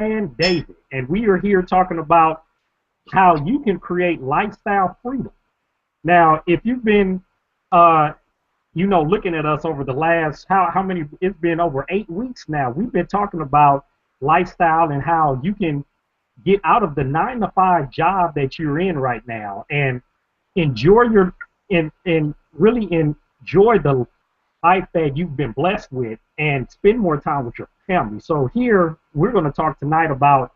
and David, and we are here talking about how you can create lifestyle freedom. Now, if you've been, uh, looking at us over the last how many? It's been over 8 weeks now. We've been talking about lifestyle and how you can get out of the 9 to 5 job that you're in right now and enjoy your and really enjoy the life that you've been blessed with and spend more time with your family. So here we're going to talk tonight about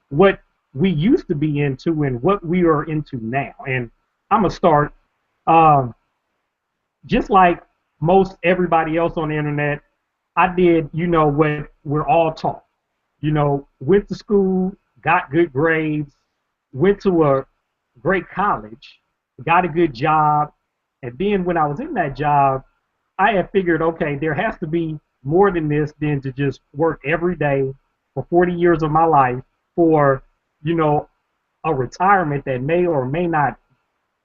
what we used to be into and what we are into now. And I'm gonna start um, just like most everybody else on the internet. I did, what we're all taught. Went to school, got good grades, went to a great college, got a good job, and then when I was in that job, I had figured, okay, there has to be more than this than to just work every day for 40 years of my life for, you know, a retirement that may or may not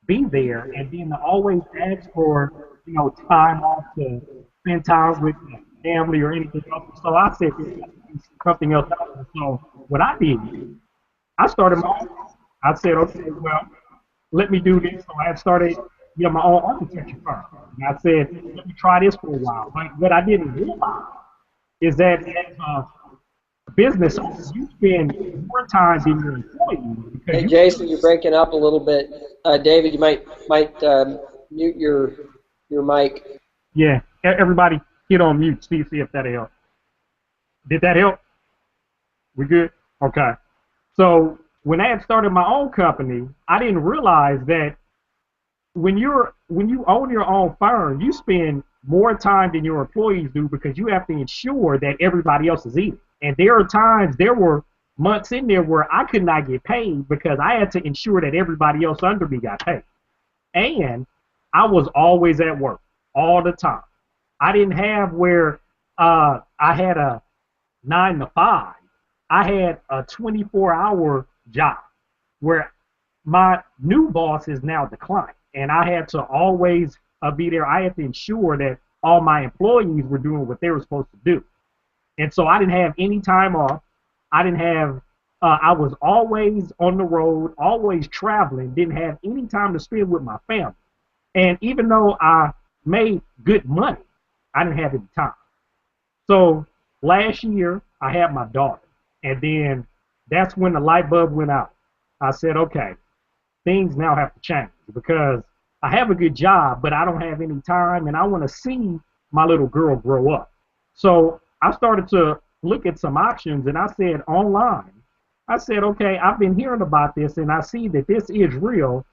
be there, and then to always ask for, time off to spend time with my family or anything else. So I said, "There's got to be something else out there." So what I did, I started my own. I said, okay, well, let me do this. So I had started, my own architecture firm. And I said, let me try this for a while. But what I didn't realize is that as a business owner, you spend more time than your employees because Hey, you, Jason, you're breaking up a little bit. David, you might mute your mic. yeah, everybody hit on mute. See if that helped. Did that help? We good? Okay. So when I had started my own company, I didn't realize that when you own your own firm, you spend more time than your employees do because you have to ensure that everybody else is eating. And there were months in there where I could not get paid because I had to ensure that everybody else under me got paid. And I was always at work all the time. I didn't have where I had a 9 to 5. I had a 24-hour job where my new boss is now declined, and I had to always be there. I had to ensure that all my employees were doing what they were supposed to do, and so I didn't have any time off. I didn't have. I was always on the road, always traveling. Didn't have any time to spend with my family, and even though I made good money, I didn't have any time. So last year I had my daughter, and then that's when the light bulb went out. I said, okay, things now have to change because I have a good job, but I don't have any time, and I want to see my little girl grow up. So I started to look at some options, and I said online. I said, okay, I've been hearing about this, and I see that this is real.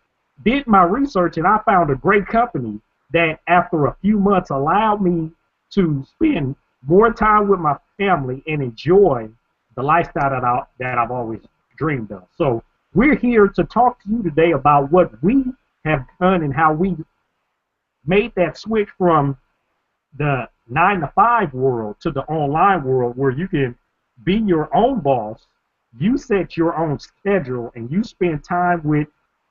Did my research, and I found a great company that, after a few months, allowed me to spend more time with my family and enjoy the lifestyle that I've always dreamed of. So we're here to talk to you today about what we have done and how we made that switch from the 9 to 5 world to the online world where you can be your own boss, you set your own schedule, and you spend time with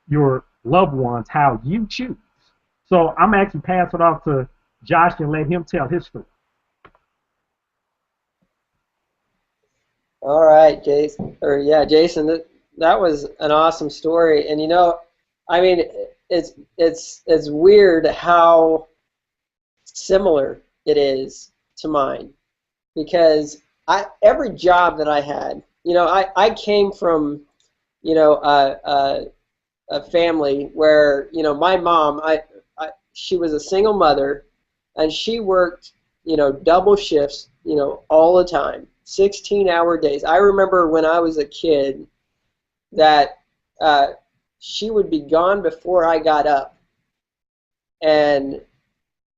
your loved ones how you choose. So I'm actually pass it off to Josh and let him tell his story. All right, Jason. Jason. That was an awesome story. And I mean, it's weird how similar it is to mine because every job that I had, I came from, a family where, my mom, she was a single mother, and she worked, double shifts, all the time, 16-hour days. I remember when I was a kid that she would be gone before I got up, and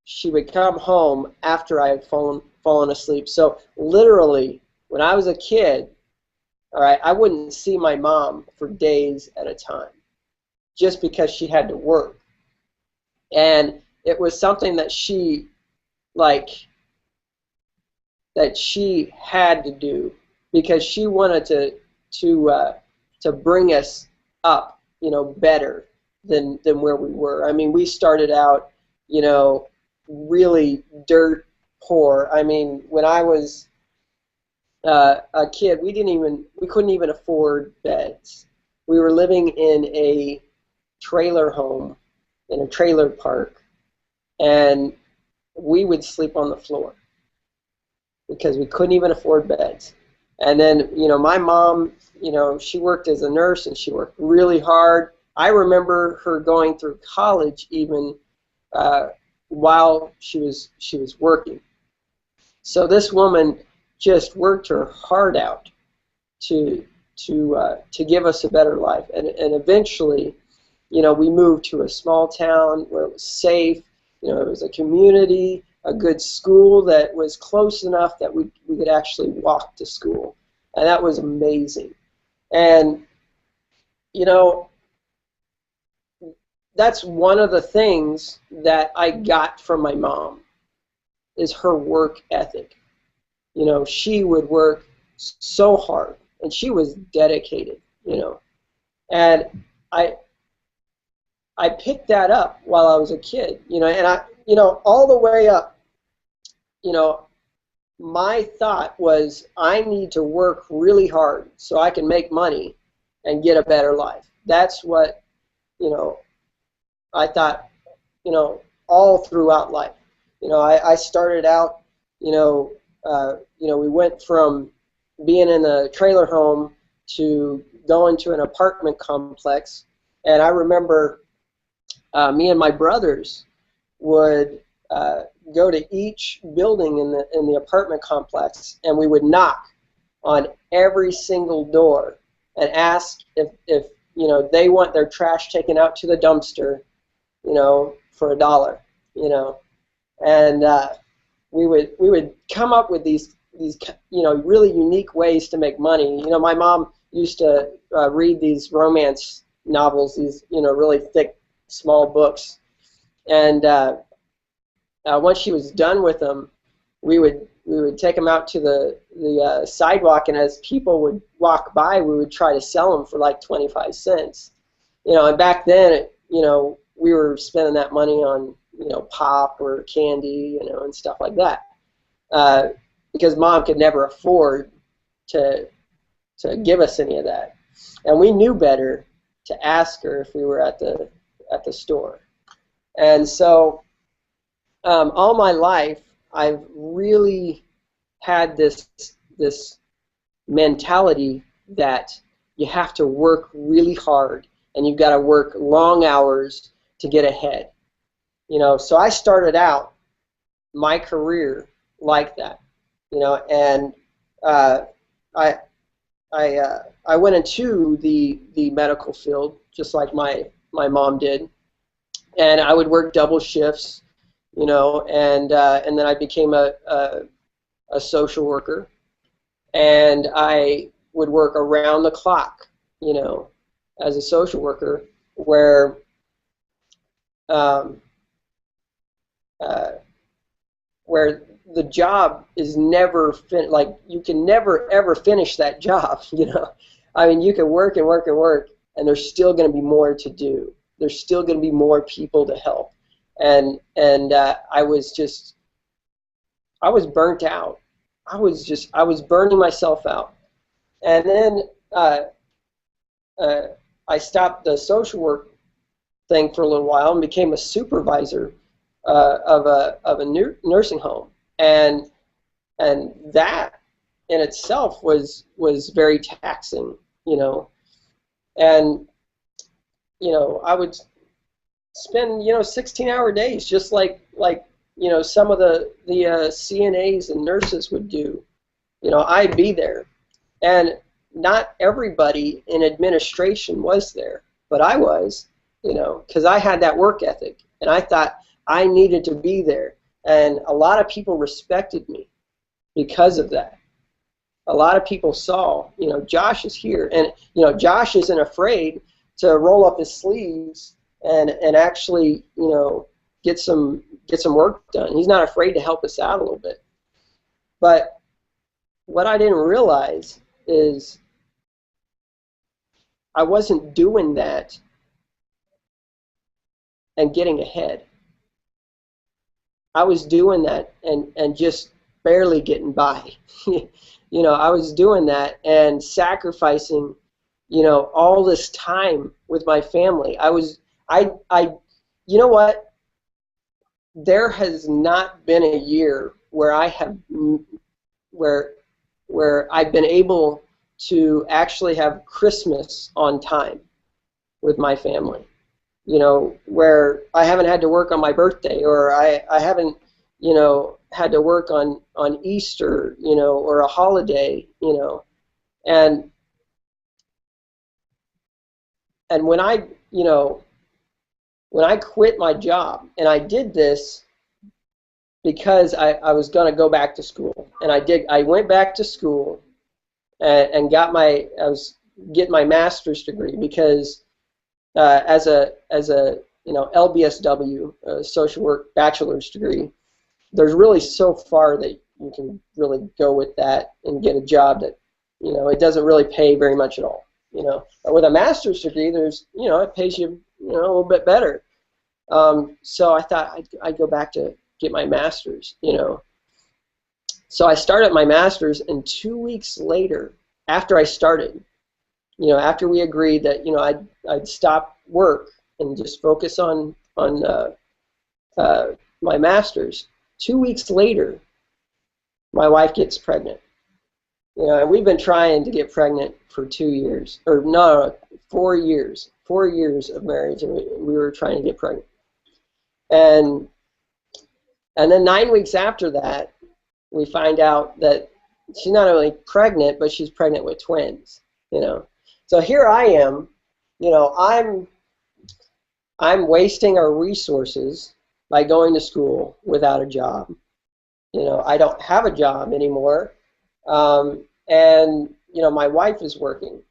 she would come home after I had fallen asleep. So literally, when I was a kid, all right, I wouldn't see my mom for days at a time just because she had to work. And it was something that like she had to do because she wanted to bring us up, better than where we were. I mean, we started out, really dirt poor. I mean, when I was a kid, we couldn't even afford beds. We were living in a trailer home in a trailer park, and we would sleep on the floor because we couldn't even afford beds. And then, my mom, she worked as a nurse and she worked really hard. I remember her going through college even while she was working. So this woman just worked her heart out to to give us a better life, and eventually, we moved to a small town where it was safe. It was a community, a good school that was close enough that we could actually walk to school, and that was amazing. And you know that's one of the things that I got from my mom is her work ethic. She would work so hard, and she was dedicated. And I I picked that up while I was a kid. And all the way up, you know, my thought was I need to work really hard so I can make money and get a better life. That's what, you know, I thought, all throughout life. I started out, we went from being in a trailer home to going to an apartment complex. And I remember me and my brothers would go to each building in the apartment complex, and we would knock on every single door and ask if they want their trash taken out to the dumpster, for $1, and we would come up with these really unique ways to make money. My mom used to read these romance novels, these really thick, small books, and once she was done with them, we would take them out to the sidewalk, and as people would walk by, we would try to sell them for like 25 cents. And back then, we were spending that money on pop or candy, and stuff like that, because mom could never afford to give us any of that, and we knew better to ask her if we were at the store. And so all my life, I've really had this mentality that you have to work really hard and you've got to work long hours to get ahead. So I started out my career like that. And I went into the medical field just like my mom did, and I would work double shifts, and then I became a social worker, and I would work around the clock, as a social worker, where where the job is never like you can never ever finish that job. I mean, you can work and work and work, and there's still going to be more to do. There's still going to be more people to help, and I was burnt out. I was burning myself out, and then I stopped the social work thing for a little while and became a supervisor of a nursing home, and that in itself was very taxing, and I would spend 16-hour days just like some of the CNAs and nurses would do. I'd be there, and not everybody in administration was there, but I was, because I had that work ethic, and I thought I needed to be there, and a lot of people respected me because of that. A lot of people saw, Josh is here, and Josh isn't afraid to roll up his sleeves and actually, get some work done. He's not afraid to help us out a little bit. But what I didn't realize is I wasn't doing that and getting ahead. I was doing that and just barely getting by. I was doing that and sacrificing, all this time with my family. I, you know what? There has not been a year where where I've been able to actually have Christmas on time with my family. Where I haven't had to work on my birthday, or I haven't, had to work on Easter, or a holiday, and and when I quit my job, and I did this because I was going to go back to school, and I went back to school and I was getting my master's degree because as a LBSW, social work bachelor's degree, there's really so far that you can really go with that and get a job that, it doesn't really pay very much at all. But with a master's degree, it pays you, a little bit better. So I thought I'd go back to get my master's, So I started my master's, and 2 weeks later, after I started, after we agreed that, I'd stop work and just focus on my master's. 2 weeks later, my wife gets pregnant. And we've been trying to get pregnant for 2 years, or no, 4 years. 4 years of marriage, and we were trying to get pregnant. And then 9 weeks after that, we find out that she's not only pregnant, but she's pregnant with twins. So here I am, I'm wasting our resources by going to school without a job. I don't have a job anymore, and my wife is working,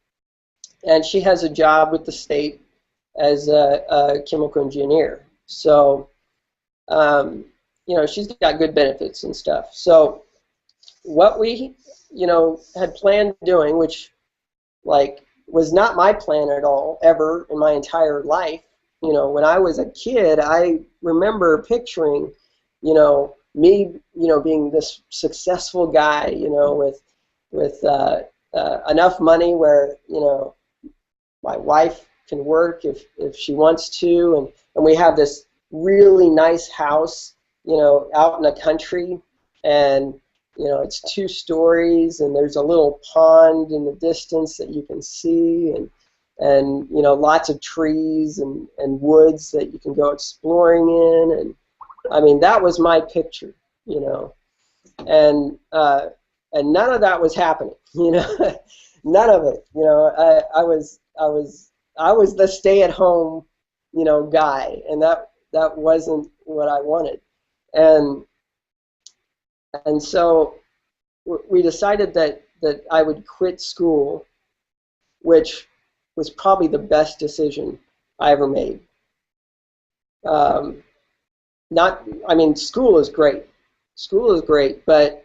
and she has a job with the state as a chemical engineer. So, she's got good benefits and stuff. So, what we, had planned doing, which, was not my plan at all, ever in my entire life. When I was a kid, I remember picturing, me, being this successful guy, with enough money where, my wife can work if she wants to, and we have this really nice house, out in the country, and it's 2 stories, and there's a little pond in the distance that you can see, and lots of trees and woods that you can go exploring in, and I mean, that was my picture, and none of that was happening, none of it, I was the stay-at-home, guy, and that wasn't what I wanted, and so we decided that I would quit school, which was probably the best decision I ever made. School is great. School is great, but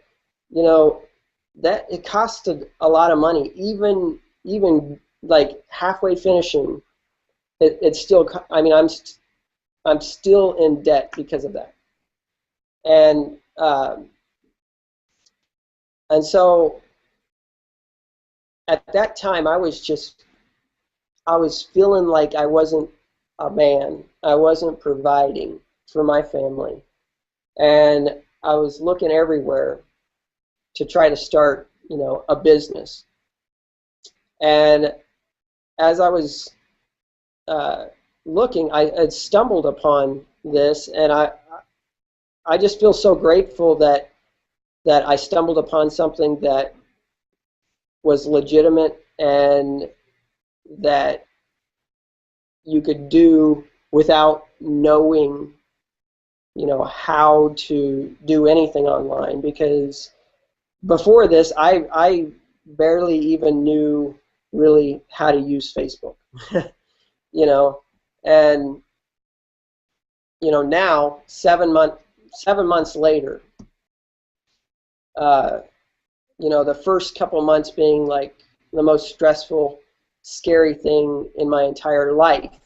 that it costed a lot of money. Even like halfway finishing, it's still. I'm still in debt because of that, and so at that time I was feeling like I wasn't a man. I wasn't providing for my family, and I was looking everywhere to try to start, a business. And as I was looking, I had stumbled upon this, and I just feel so grateful that I stumbled upon something that was legitimate and that you could do without knowing, how to do anything online. Because before this, I barely even knew really how to use Facebook, and now 7 months later, the first couple months being like the most stressful, scary thing in my entire life.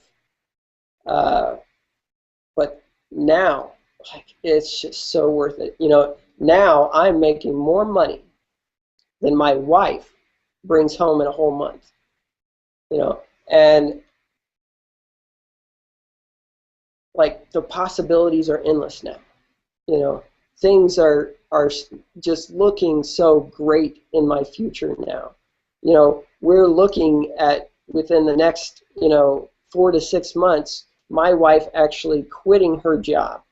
But now, it's just so worth it. Now I'm making more money than my wife brings home in a whole month. You know, and like the possibilities are endless now. You know, things are just looking so great in my future now. You know, we're looking at within the next, 4 to 6 months, my wife actually quitting her job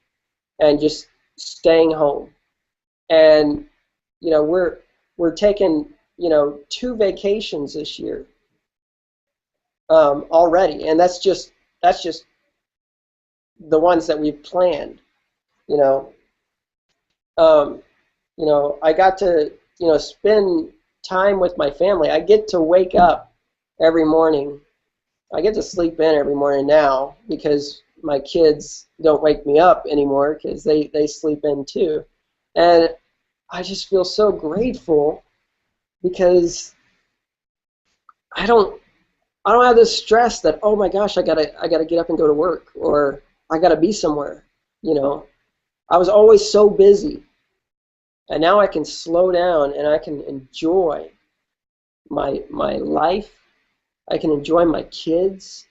and just staying home. And we're taking 2 vacations this year already, and that's just the ones that we've planned. You know, I got to spend time with my family. I get to wake up every morning. I get to sleep in every morning now because my kids don't wake me up anymore because they sleep in too. And I just feel so grateful because I don't have this stress that, oh my gosh, I gotta get up and go to work, or I gotta be somewhere. I was always so busy, and now I can slow down and I can enjoy my life. I can enjoy my kids.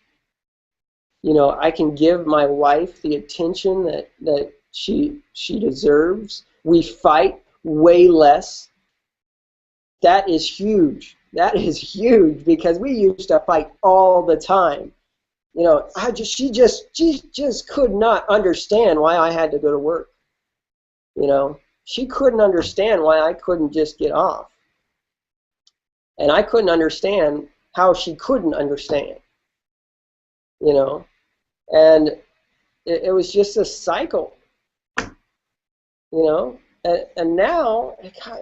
I can give my wife the attention that she deserves. We fight way less. That is huge. That is huge because we used to fight all the time. She just could not understand why I had to go to work. She couldn't understand why I couldn't just get off. And I couldn't understand how she couldn't understand. And it was just a cycle. And now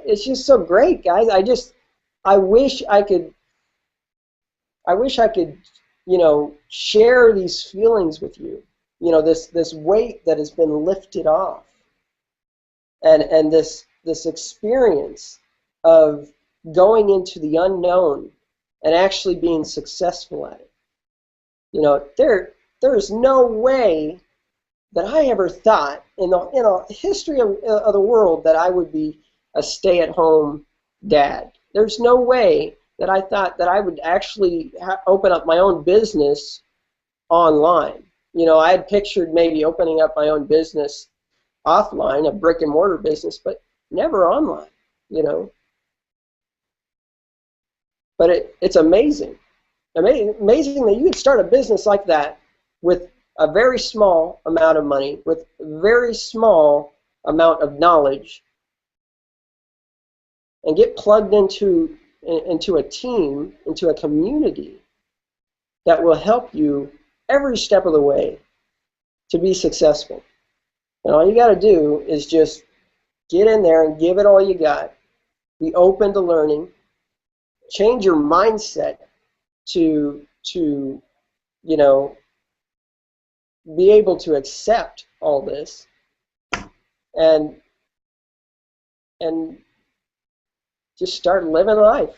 it's just so great, guys. I wish I could share these feelings with you. This weight that has been lifted off, and this experience of going into the unknown and actually being successful at it. There's no way that I ever thought in the history of the world that I would be a stay-at-home dad. There's no way that I thought that I would actually open up my own business online. I had pictured maybe opening up my own business offline, a brick-and-mortar business, but never online, But it's amazing. Amazing that you could start a business like that with a very small amount of money, with a very small amount of knowledge, and get plugged into a team, into a community that will help you every step of the way to be successful. And all you got to do is just get in there and give it all you got. Be open to learning. Change your mindset to be able to accept all this, and just start living life.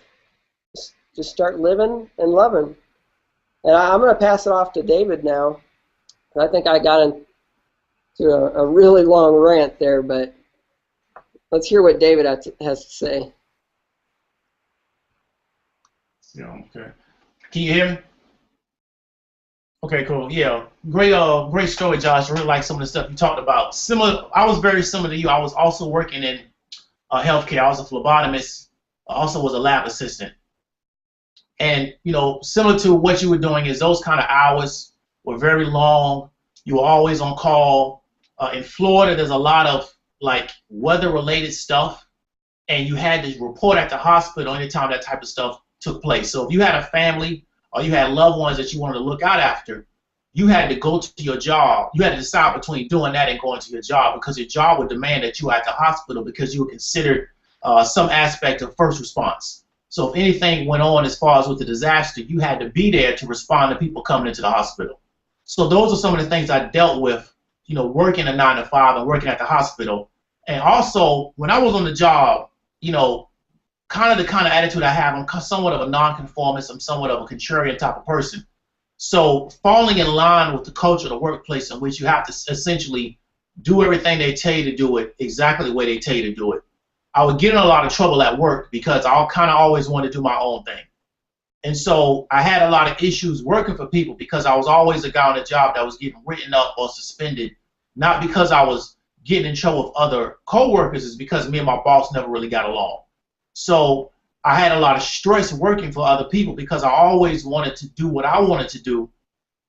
Just start living and loving. And I'm going to pass it off to David now. I think I got into a really long rant there, but let's hear what David has to say. Yeah, okay. Can you hear me? Okay, cool. Yeah, great story, Josh. I really like some of the stuff you talked about. I was very similar to you. I was also working in healthcare. I was a phlebotomist. I also was a lab assistant. And similar to what you were doing is those kind of hours were very long. You were always on call. In Florida, there's a lot of weather-related stuff, and you had to report at the hospital anytime that type of stuff took place. So if you had a family or you had loved ones that you wanted to look out after, you had to go to your job. You had to decide between doing that and going to your job, because your job would demand that you were at the hospital because you were considered some aspect of first response. So if anything went on as far as with the disaster, you had to be there to respond to people coming into the hospital. So those are some of the things I dealt with, working a 9-to-5 and working at the hospital. And also, when I was on the job, kind of attitude I have, I'm somewhat of a nonconformist. I'm somewhat of a contrarian type of person. So falling in line with the culture of the workplace, in which you have to essentially do everything they tell you to do it exactly the way they tell you to do it, I would get in a lot of trouble at work because I kind of always wanted to do my own thing. And so I had a lot of issues working for people because I was always a guy on a job that was getting written up or suspended, not because I was getting in trouble with other coworkers, it's because me and my boss never really got along. So I had a lot of stress working for other people because I always wanted to do what I wanted to do,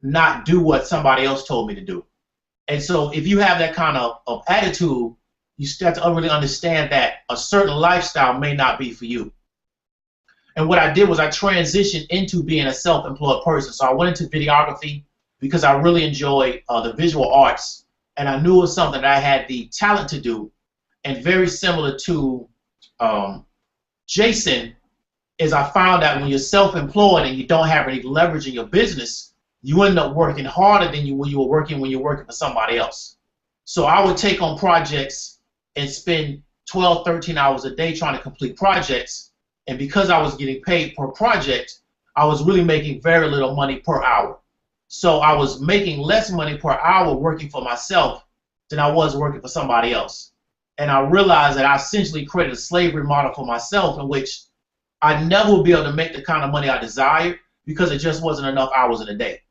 not do what somebody else told me to do. And so if you have that kind of attitude, you start to really understand that a certain lifestyle may not be for you. And what I did was I transitioned into being a self-employed person. So I went into videography because I really enjoy the visual arts, and I knew it was something that I had the talent to do. And very similar to Jason, is I found that when you're self-employed and you don't have any leverage in your business, you end up working harder than when you were working for somebody else. So I would take on projects and spend 12, 13 hours a day trying to complete projects. And because I was getting paid per project, I was really making very little money per hour. So I was making less money per hour working for myself than I was working for somebody else. And I realized that I essentially created a slavery model for myself in which I never would be able to make the kind of money I desired because it just wasn't enough hours in a day.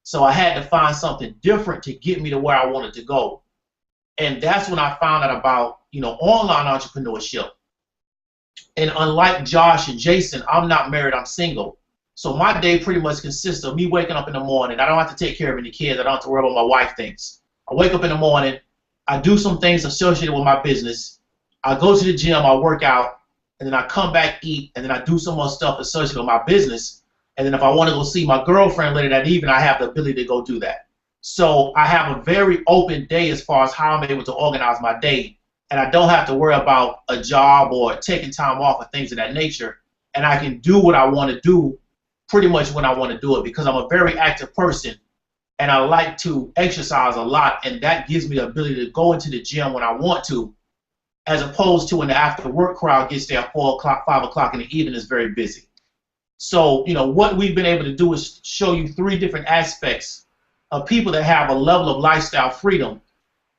So I had to find something different to get me to where I wanted to go. And that's when I found out about, online entrepreneurship. And unlike Josh and Jason, I'm not married, I'm single. So my day pretty much consists of me waking up in the morning. I don't have to take care of any kids. I don't have to worry about what my wife thinks. I wake up in the morning. I do some things associated with my business. I go to the gym, I work out, and then I come back, eat, and then I do some more stuff associated with my business. And then if I want to go see my girlfriend later that evening, I have the ability to go do that. So I have a very open day as far as how I'm able to organize my day. And I don't have to worry about a job or taking time off or things of that nature. And I can do what I want to do pretty much when I want to do it because I'm a very active person and I like to exercise a lot, and that gives me the ability to go into the gym when I want to, as opposed to when the after work crowd gets there at 4 o'clock, 5 o'clock in the evening is very busy. So, what we've been able to do is show you 3 different aspects of people that have a level of lifestyle freedom.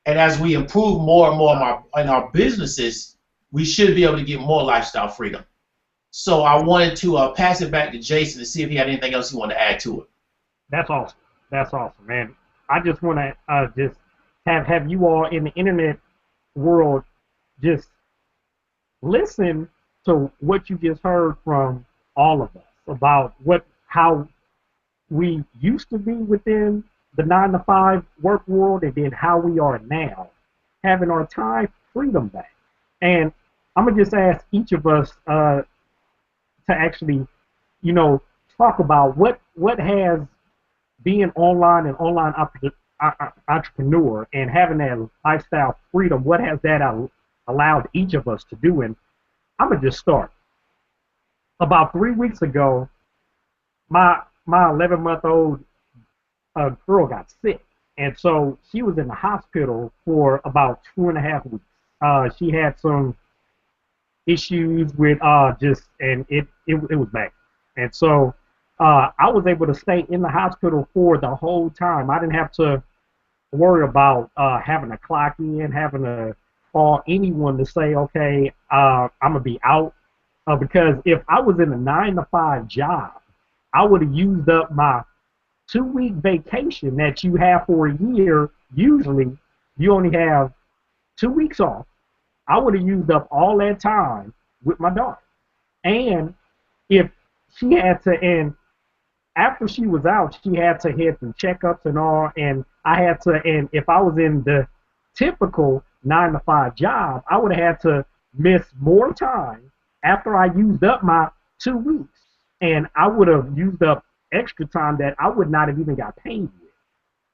And as we improve more and more in our businesses, we should be able to get more lifestyle freedom. So I wanted to pass it back to Jason to see if he had anything else he wanted to add to it. That's awesome. That's awesome, man. I just want to just have you all in the internet world just listen to what you just heard from all of us about how we used to be within the 9-to-5 work world and then how we are now, having our time freedom back. And I'm going to just ask each of us to actually, talk about what has being online and online entrepreneur and having that lifestyle freedom, what has that allowed each of us to do? And I'm going to just start. About 3 weeks ago, my 11-month-old girl got sick, and so she was in the hospital for about 2.5 weeks. She had some issues with and it was bad. And so I was able to stay in the hospital for the whole time. I didn't have to worry about having to clock in, having to call anyone to say, okay, I'm going to be out. Because if I was in a 9-to-5 job, I would have used up my 2-week vacation that you have for a year. Usually, you only have 2 weeks off. I would have used up all that time with my daughter. And if she had to, and after she was out, she had to hit some checkups and all, and I had to, and if I was in the typical 9-to-5 job, I would have had to miss more time after I used up my 2 weeks. And I would have used up extra time that I would not have even got paid with.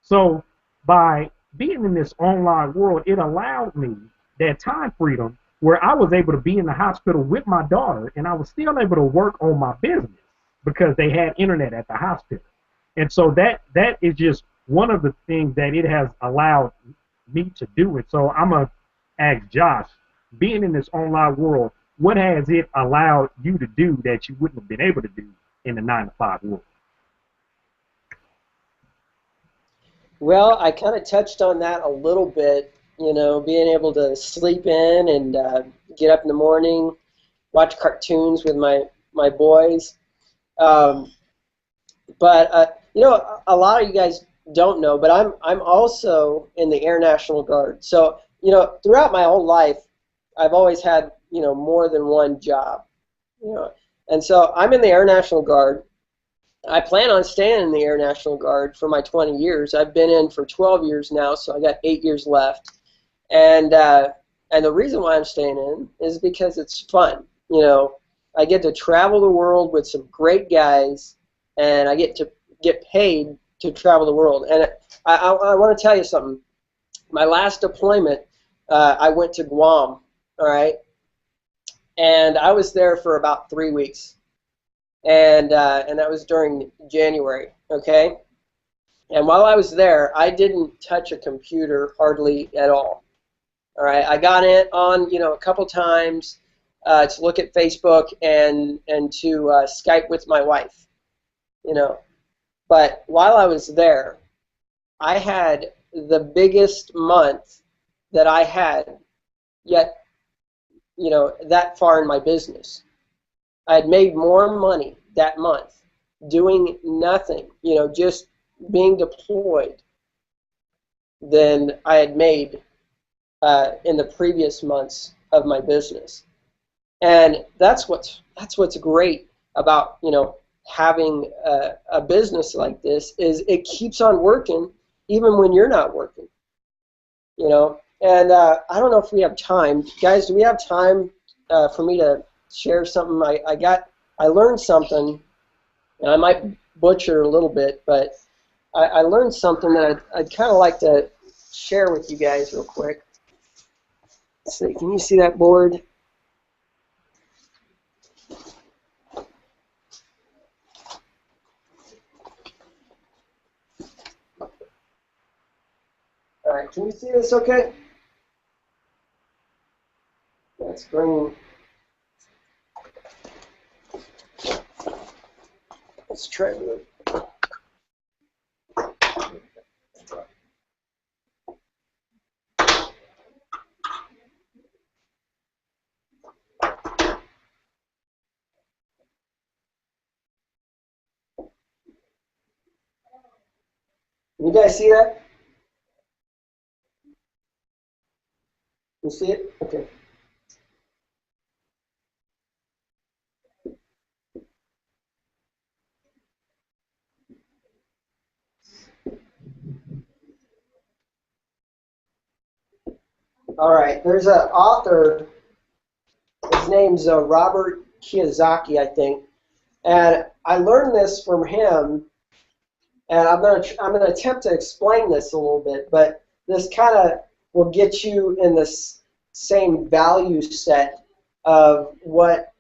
So by being in this online world, it allowed me that time freedom where I was able to be in the hospital with my daughter, and I was still able to work on my business because they had internet at the hospital. And so that is just one of the things that it has allowed me to do it. So I'm going to ask Josh, being in this online world, what has it allowed you to do that you wouldn't have been able to do in the 9-to-5 world? Well, I kind of touched on that a little bit, you know, being able to sleep in and get up in the morning, watch cartoons with my boys. Um, but you know, a lot of you guys don't know, but I'm also in the Air National Guard. So you know, throughout my whole life, I've always had, you know, more than one job. You know, and so I'm in the Air National Guard. I plan on staying in the Air National Guard for my 20 years. I've been in for 12 years now, so I got 8 years left. And the reason why I'm staying in is because it's fun. You know, I get to travel the world with some great guys, and I get to get paid to travel the world. And I want to tell you something. My last deployment, I went to Guam, all right? And I was there for about 3 weeks. And that was during January, okay? And while I was there, I didn't touch a computer hardly at all. All right, I got in on, you know, a couple times to look at Facebook and to Skype with my wife, you know. But while I was there, I had the biggest month that I had yet, you know, that far in my business. I had made more money that month doing nothing, you know, just being deployed than I had made in the previous months of my business. And that's what's great about, you know, having a business like this is it keeps on working even when you're not working, you know. And I don't know if we have time. Guys, do we have time for me to share something? I learned something, and I might butcher a little bit, but I learned something that I'd kind of like to share with you guys real quick. Let's see, can you see that board? All right, can you see this okay? That's green. Let's try it. You guys see that? You see it? Okay. All right. There's an author. His name's Robert Kiyosaki, I think. And I learned this from him, and I'm gonna attempt to explain this a little bit, but this kind of will get you in this same value set of what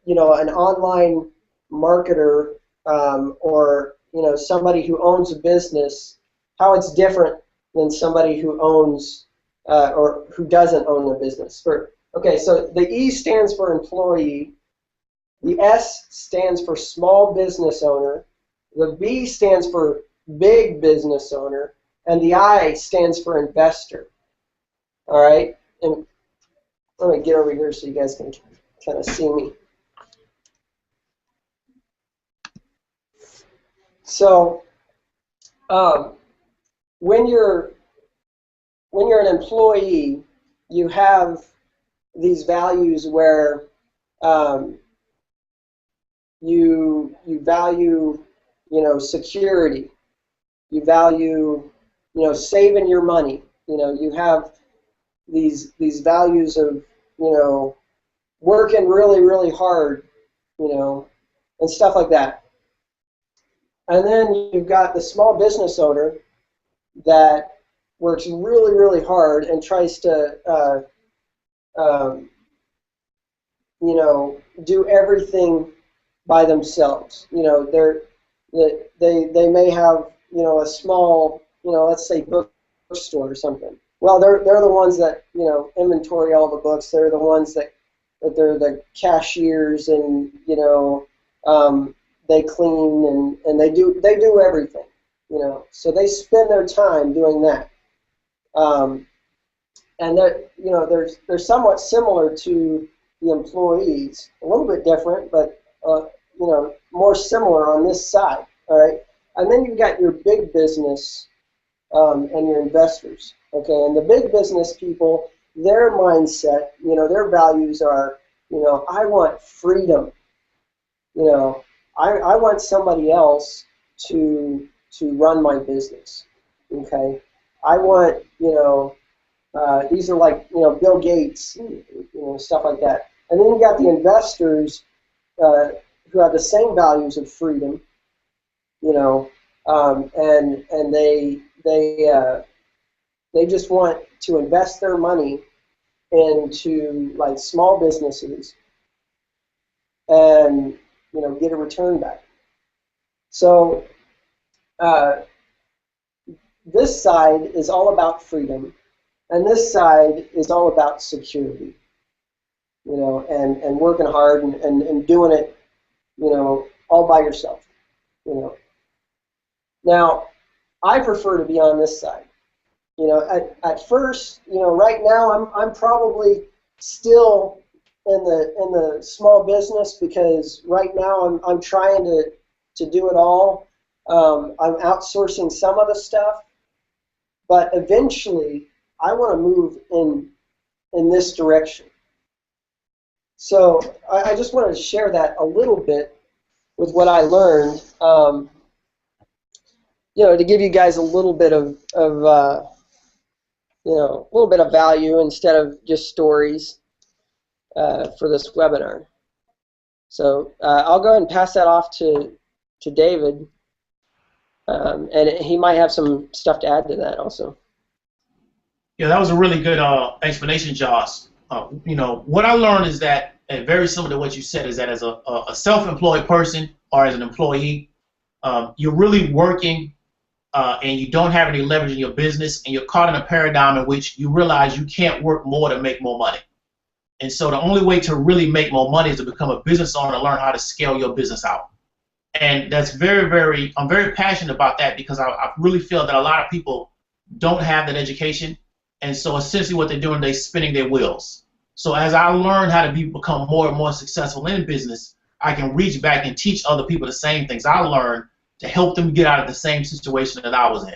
you know, an online marketer or, you know, somebody who owns a business, how it's different than somebody who owns or who doesn't own a business. Okay, so the E stands for employee. The S stands for small business owner. The B stands for big business owner. And the I stands for investor. All right? And let me get over here so you guys can kind of see me. So when you're an employee, you have these values where you value, you know, security. You value, you know, saving your money. You know, you have these values of, you know, working really, really hard, you know, and stuff like that. And then you've got the small business owner that works really, really hard and tries to, you know, do everything by themselves. You know, they may have, you know, a small, you know, let's say bookstore or something. Well, they're the ones that, you know, inventory all the books. They're the ones that they're the cashiers, and, you know, they clean and they do everything. You know, so they spend their time doing that. and they're somewhat similar to the employees, a little bit different, but more similar on this side. All right, and then you've got your big business and your investors. Okay, and the big business people, their mindset, their values are, I want freedom. I want somebody else to run my business. Okay, I want, these are like, Bill Gates, and, stuff like that. And then you got the investors who have the same values of freedom, and they just want to invest their money into like small businesses and get a return back. So this side is all about freedom, and this side is all about security. And working hard and doing it, all by yourself. Now, I prefer to be on this side. At first, right now I'm probably still in the small business, because right now I'm trying to do it all. I'm outsourcing some of the stuff, but eventually I want to move in this direction. So I just wanted to share that a little bit with what I learned, to give you guys a little bit of a little bit of value instead of just stories for this webinar. So I'll go ahead and pass that off to David, and he might have some stuff to add to that also. Yeah, that was a really good explanation, Josh. What I learned is that, and very similar to what you said, is that as a self-employed person or as an employee, you're really working and you don't have any leverage in your business, and you're caught in a paradigm in which you realize you can't work more to make more money. And so the only way to really make more money is to become a business owner and learn how to scale your business out. And that's I'm very passionate about that, because I really feel that a lot of people don't have that education. And so essentially what they're doing, they're spinning their wheels. So as I learn how to become more and more successful in business, I can reach back and teach other people the same things I learned to help them get out of the same situation that I was in.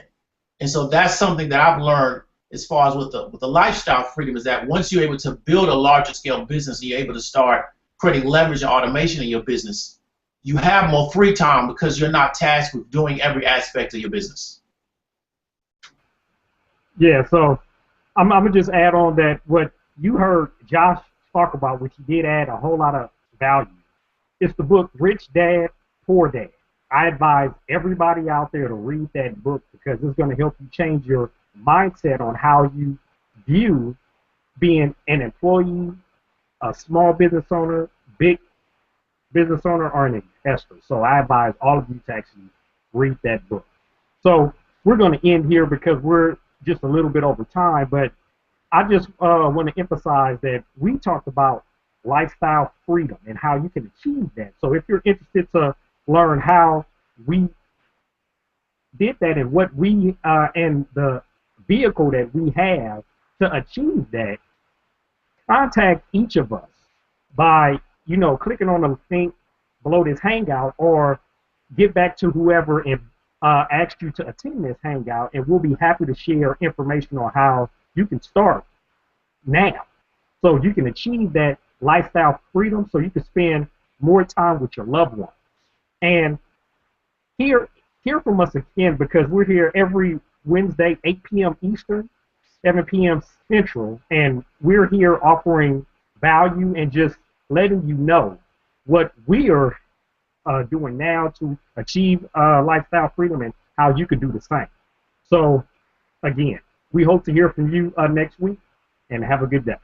And so that's something that I've learned as far as with the lifestyle freedom, is that once you're able to build a larger scale business, and you're able to start creating leverage and automation in your business, you have more free time because you're not tasked with doing every aspect of your business. Yeah, so I'm going to just add on that what you heard Josh talk about, which he did add a whole lot of value. It's the book Rich Dad, Poor Dad. I advise everybody out there to read that book, because it's going to help you change your mindset on how you view being an employee, a small business owner, big business owner, or an investor. So I advise all of you to actually read that book. So we're going to end here because we're just a little bit over time, but I just want to emphasize that we talked about lifestyle freedom and how you can achieve that. So if you're interested to learn how we did that and what we and the vehicle that we have to achieve that, contact each of us by clicking on the link below this hangout, or get back to whoever and asked you to attend this hangout, and we'll be happy to share information on how you can start now, so you can achieve that lifestyle freedom, so you can spend more time with your loved ones. And hear from us again, because we're here every Wednesday, 8 p.m. Eastern, 7 p.m. Central, and we're here offering value and just letting you know what we are doing now to achieve lifestyle freedom and how you can do the same. So, again, we hope to hear from you next week, and have a good day.